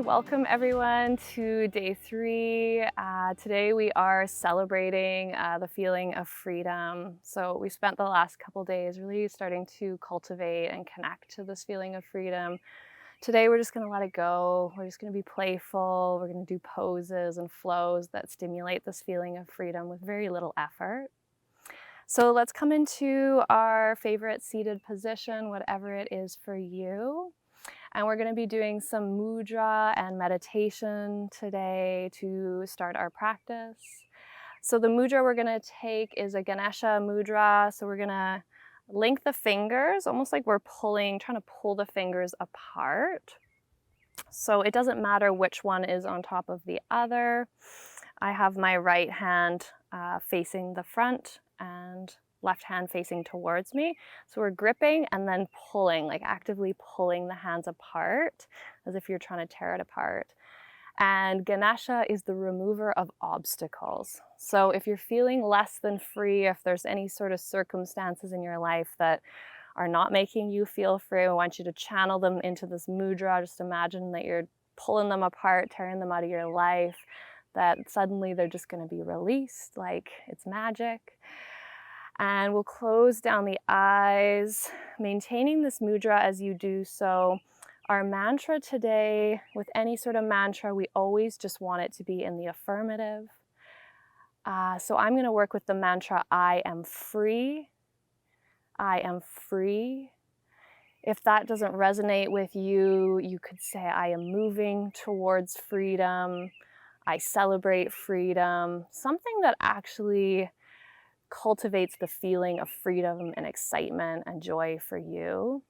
welcome everyone to day 3. Today we are celebrating the feeling of freedom. So we spent the last couple days really starting to cultivate and connect to this feeling of freedom. Today we're just going to let it go. We're just going to be playful. We're going to do poses and flows that stimulate this feeling of freedom with very little effort. So let's come into our favorite seated position, whatever it is for you. And we're going to be doing some mudra and meditation today to start our practice. So the mudra we're going to take is a Ganesha mudra. So we're going to link the fingers, almost like we're trying to pull the fingers apart. So it doesn't matter which one is on top of the other. I have my right hand facing the front and left hand facing towards me. So we're gripping and then pulling, like actively pulling the hands apart as if you're trying to tear it apart. And Ganesha is the remover of obstacles. So if you're feeling less than free, if there's any sort of circumstances in your life that are not making you feel free, I want you to channel them into this mudra. Just imagine that you're pulling them apart, tearing them out of your life, that suddenly they're just going to be released like it's magic. And we'll close down the eyes, maintaining this mudra as you do so. Our mantra today, with any sort of mantra, we always just want it to be in the affirmative. So I'm going to work with the mantra, I am free. I am free. If that doesn't resonate with you, you could say, I am moving towards freedom. I celebrate freedom. Something that actually cultivates the feeling of freedom and excitement and joy for you.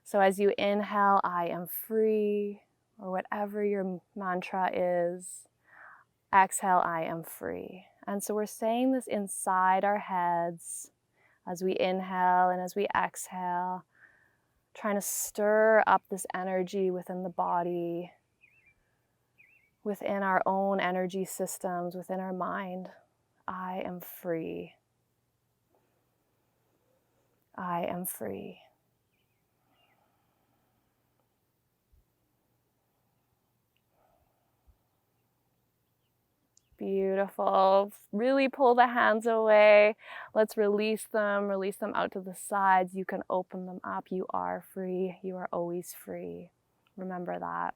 So as you inhale, I am free, or whatever your mantra is, exhale, I am free. And so we're saying this inside our heads as we inhale and as we exhale, trying to stir up this energy within the body, within our own energy systems, within our mind. I am free. I am free. Beautiful. Really pull the hands away. Let's release them out to the sides. You can open them up. You are free. You are always free. Remember that.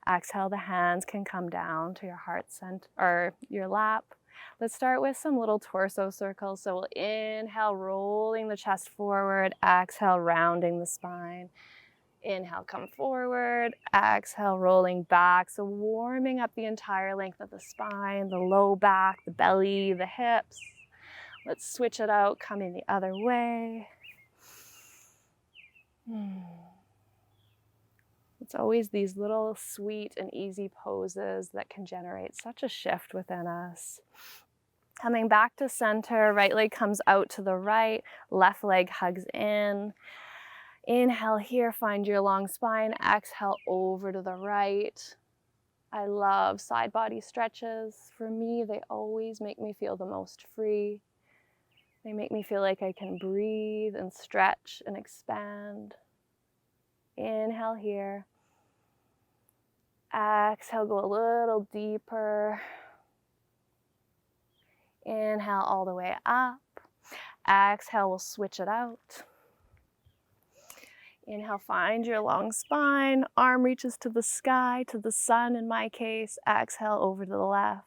Exhale, the hands can come down to your heart center or your lap. Let's start with some little torso circles. So we'll inhale, rolling the chest forward. Exhale, rounding the spine. Inhale, come forward. Exhale, rolling back. So warming up the entire length of the spine, the low back, the belly, the hips. Let's switch it out, coming the other way. It's always these little sweet and easy poses that can generate such a shift within us. Coming back to center, right leg comes out to the right, left leg hugs in. Inhale here, find your long spine. Exhale over to the right. I love side body stretches. For me, they always make me feel the most free. They make me feel like I can breathe and stretch and expand. Inhale here. Exhale, go a little deeper. Inhale all the way up. Exhale, we'll switch it out. Inhale, find your long spine. Arm reaches to the sky, to the sun in my case. Exhale over to the left.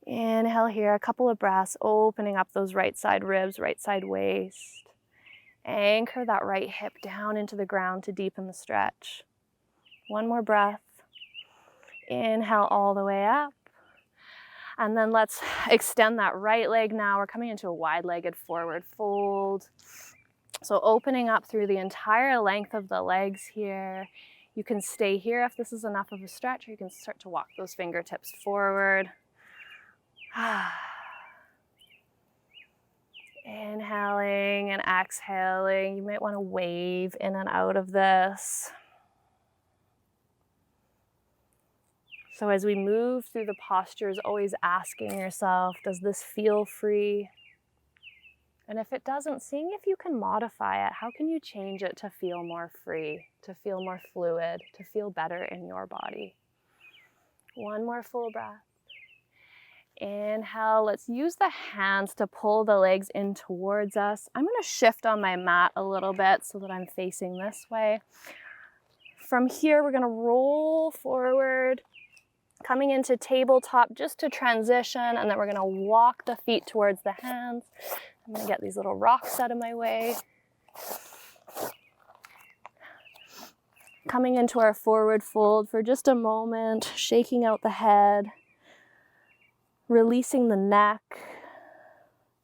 Inhale here, a couple of breaths, opening up those right side ribs, right side waist. Anchor that right hip down into the ground to deepen the stretch. One more breath. Inhale all the way up. And then let's extend that right leg now. We're coming into a wide-legged forward fold. So opening up through the entire length of the legs here. You can stay here if this is enough of a stretch, or you can start to walk those fingertips forward. Inhaling and exhaling. You might want to wave in and out of this. So as we move through the postures, always asking yourself, does this feel free? And if it doesn't, seeing if you can modify it. How can you change it to feel more free, to feel more fluid, to feel better in your body? One more full breath. Inhale, let's use the hands to pull the legs in towards us. I'm going to shift on my mat a little bit so that I'm facing this way. From here, we're going to roll forward, coming into tabletop just to transition, and then we're going to walk the feet towards the hands. I'm going to get these little rocks out of my way. Coming into our forward fold for just a moment, shaking out the head, releasing the neck.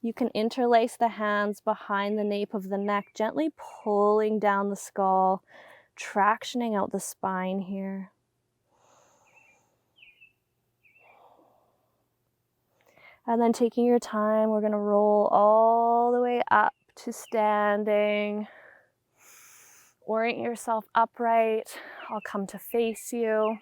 You can interlace the hands behind the nape of the neck, gently pulling down the skull, tractioning out the spine here. And then taking your time, we're going to roll all the way up to standing. Orient yourself upright. I'll come to face you.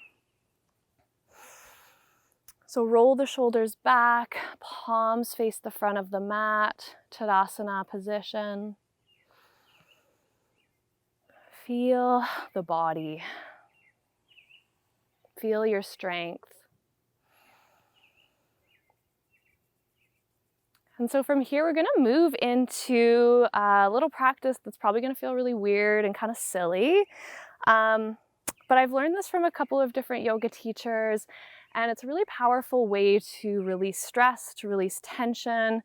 So roll the shoulders back, palms face the front of the mat, Tadasana position. Feel the body. Feel your strength. And so from here, we're going to move into a little practice that's probably going to feel really weird and kind of silly. But I've learned this from a couple of different yoga teachers, and it's a really powerful way to release stress, to release tension.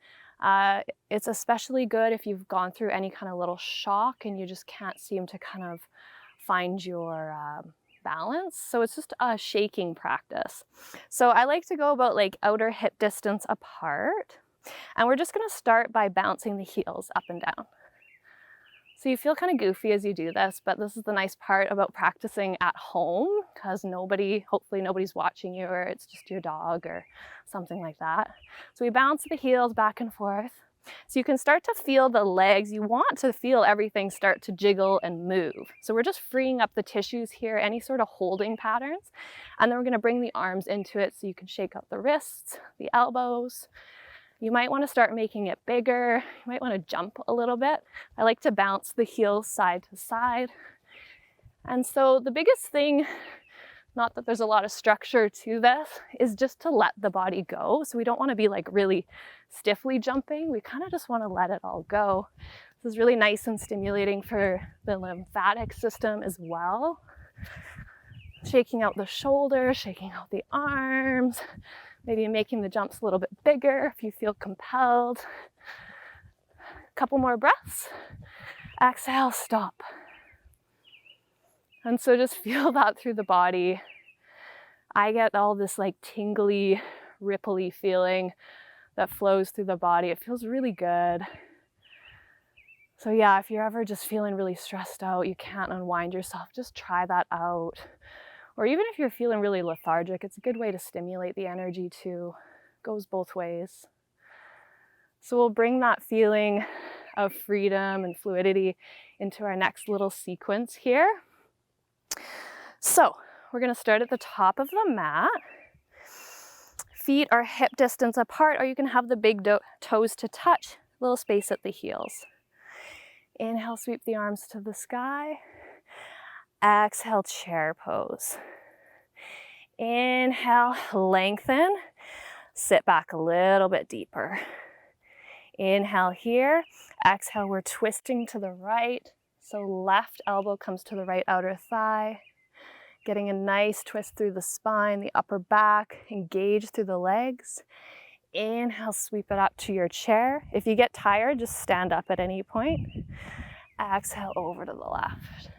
It's especially good if you've gone through any kind of little shock and you just can't seem to kind of find your balance. So it's just a shaking practice. So I like to go about like outer hip distance apart. And we're just going to start by bouncing the heels up and down. So you feel kind of goofy as you do this, but this is the nice part about practicing at home, because hopefully nobody's watching you, or it's just your dog or something like that. So we bounce the heels back and forth. So you can start to feel the legs. You want to feel everything start to jiggle and move. So we're just freeing up the tissues here, any sort of holding patterns. And then we're going to bring the arms into it so you can shake out the wrists, the elbows. You might want to start making it bigger. You might want to jump a little bit. I like to bounce the heels side to side. And so the biggest thing, not that there's a lot of structure to this, is just to let the body go. So we don't want to be like really stiffly jumping. We kind of just want to let it all go. This is really nice and stimulating for the lymphatic system as well. Shaking out the shoulders, shaking out the arms. Maybe making the jumps a little bit bigger if you feel compelled. A couple more breaths. Exhale, stop. And so just feel that through the body. I get all this like tingly, ripply feeling that flows through the body. It feels really good. So yeah, if you're ever just feeling really stressed out, you can't unwind yourself, just try that out. Or even if you're feeling really lethargic, it's a good way to stimulate the energy too. Goes both ways. So we'll bring that feeling of freedom and fluidity into our next little sequence here. So we're going to start at the top of the mat. Feet are hip distance apart, or you can have the big toes to touch, little space at the heels. Inhale, sweep the arms to the sky. Exhale, chair pose. Inhale, lengthen. Sit back a little bit deeper. Inhale here. Exhale, we're twisting to the right. So left elbow comes to the right outer thigh. Getting a nice twist through the spine, the upper back. Engage through the legs. Inhale, sweep it up to your chair. If you get tired, just stand up at any point. Exhale, over to the left.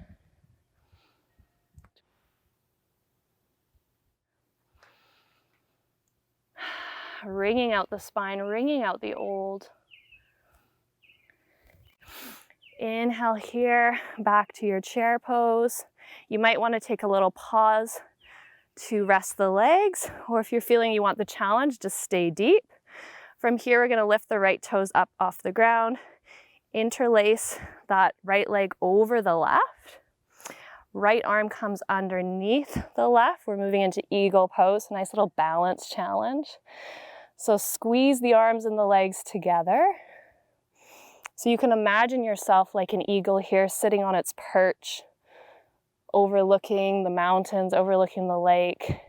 Wringing out the spine, wringing out the old. Inhale here, back to your chair pose. You might want to take a little pause to rest the legs, or if you're feeling you want the challenge, just stay deep. From here, we're going to lift the right toes up off the ground, interlace that right leg over the left. Right arm comes underneath the left. We're moving into eagle pose, nice little balance challenge. So squeeze the arms and the legs together. So you can imagine yourself like an eagle here, sitting on its perch, overlooking the mountains, overlooking the lake.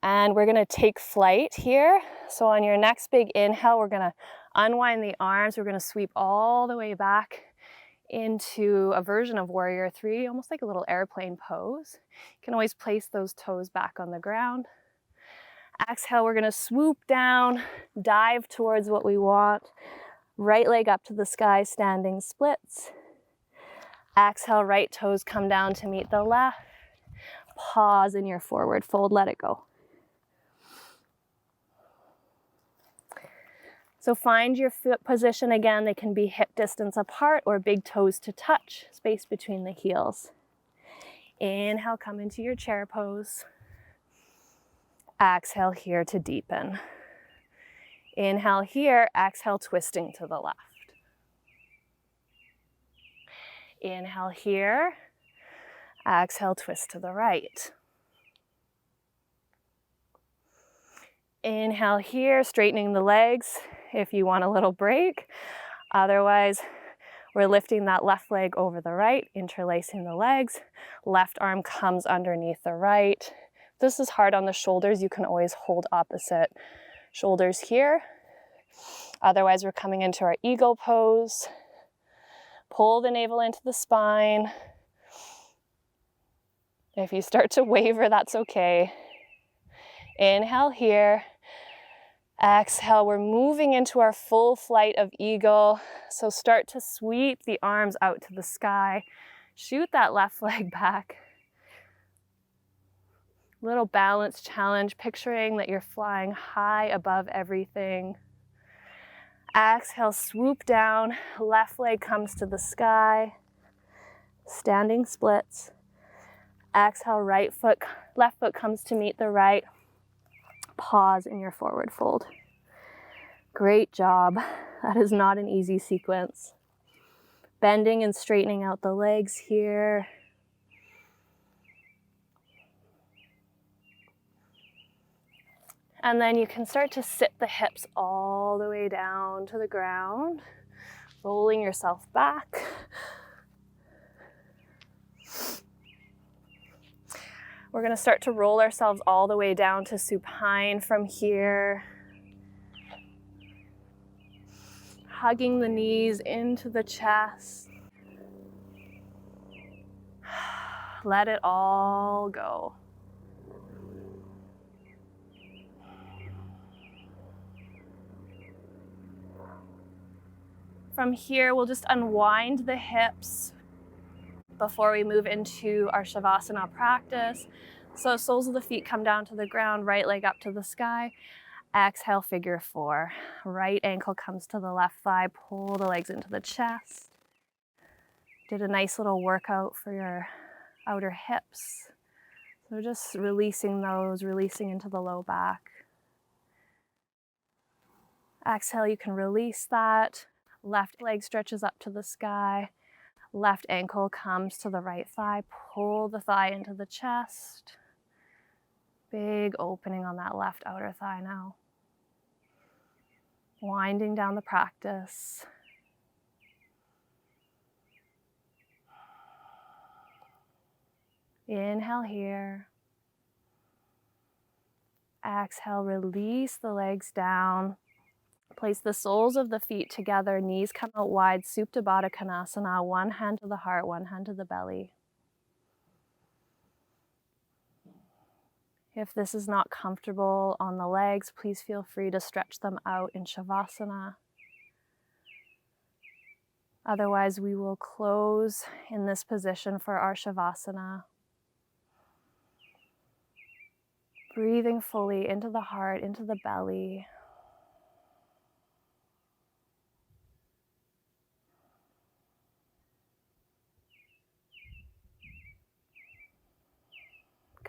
And we're gonna take flight here. So on your next big inhale, we're gonna unwind the arms. We're gonna sweep all the way back into a version of Warrior 3, almost like a little airplane pose. You can always place those toes back on the ground. Exhale, we're gonna swoop down, dive towards what we want. Right leg up to the sky, standing splits. Exhale, right toes come down to meet the left. Pause in your forward fold, let it go. So find your foot position again. They can be hip distance apart or big toes to touch, space between the heels. Inhale, come into your chair pose. Exhale here to deepen. Inhale here, exhale, twisting to the left. Inhale here, exhale, twist to the right. Inhale here, straightening the legs if you want a little break. Otherwise, we're lifting that left leg over the right, interlacing the legs. Left arm comes underneath the right. If this is hard on the shoulders, you can always hold opposite shoulders here. Otherwise, we're coming into our eagle pose. Pull the navel into the spine. If you start to waver, that's okay. Inhale here. Exhale, we're moving into our full flight of eagle. So start to sweep the arms out to the sky. Shoot that left leg back. Little balance challenge, picturing that you're flying high above everything. Exhale, swoop down. Left leg comes to the sky. Standing splits. Exhale, left foot comes to meet the right. Pause in your forward fold. Great job. That is not an easy sequence. Bending and straightening out the legs here. And then you can start to sit the hips all the way down to the ground, rolling yourself back. We're going to start to roll ourselves all the way down to supine from here. Hugging the knees into the chest. Let it all go. From here, we'll just unwind the hips before we move into our Shavasana practice. So soles of the feet come down to the ground, right leg up to the sky. Exhale, figure four. Right ankle comes to the left thigh, pull the legs into the chest. Did a nice little workout for your outer hips. So just releasing those, releasing into the low back. Exhale, you can release that. Left leg stretches up to the sky. Left ankle comes to the right thigh. Pull the thigh into the chest. Big opening on that left outer thigh now. Winding down the practice. Inhale here. Exhale, release the legs down. Place the soles of the feet together, knees come out wide, Supta Baddha Konasana, one hand to the heart, one hand to the belly. If this is not comfortable on the legs, please feel free to stretch them out in Shavasana. Otherwise, we will close in this position for our Shavasana. Breathing fully into the heart, into the belly.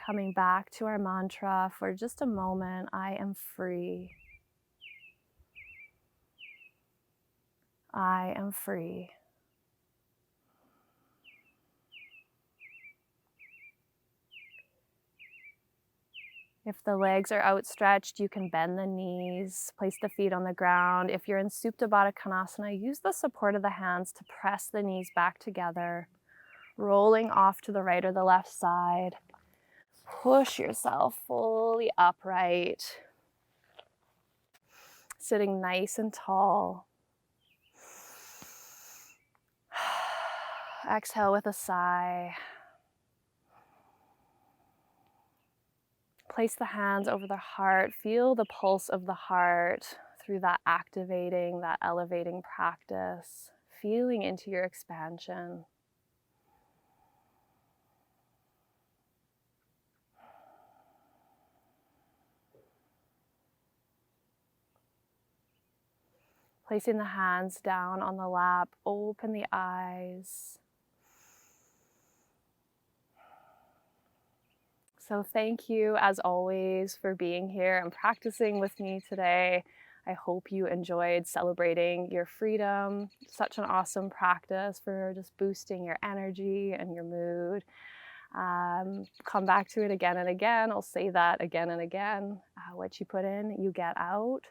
Coming back to our mantra for just a moment, I am free. I am free. If the legs are outstretched, you can bend the knees, place the feet on the ground. If you're in Supta Baddha Konasana, use the support of the hands to press the knees back together, rolling off to the right or the left side. Push yourself fully upright, sitting nice and tall. Exhale with a sigh. Place the hands over the heart. Feel the pulse of the heart through that activating, that elevating practice, feeling into your expansion. Placing the hands down on the lap, open the eyes. So thank you, as always, for being here and practicing with me today. I hope you enjoyed celebrating your freedom. Such an awesome practice for just boosting your energy and your mood. Come back to it again and again. I'll say that again and again. What you put in, you get out.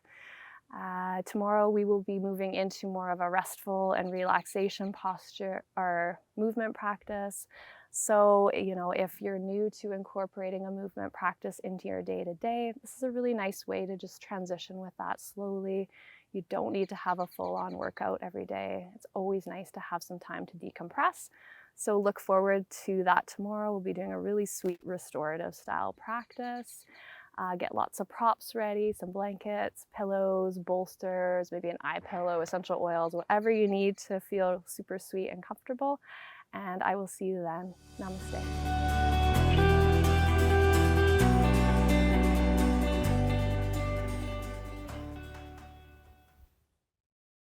Tomorrow we will be moving into more of a restful and relaxation posture or movement practice. So, if you're new to incorporating a movement practice into your day-to-day, this is a really nice way to just transition with that slowly. You don't need to have a full-on workout every day. It's always nice to have some time to decompress. So look forward to that tomorrow. We'll be doing a really sweet restorative style practice. Get lots of props ready, some blankets, pillows, bolsters, maybe an eye pillow, essential oils, whatever you need to feel super sweet and comfortable. And I will see you then. Namaste.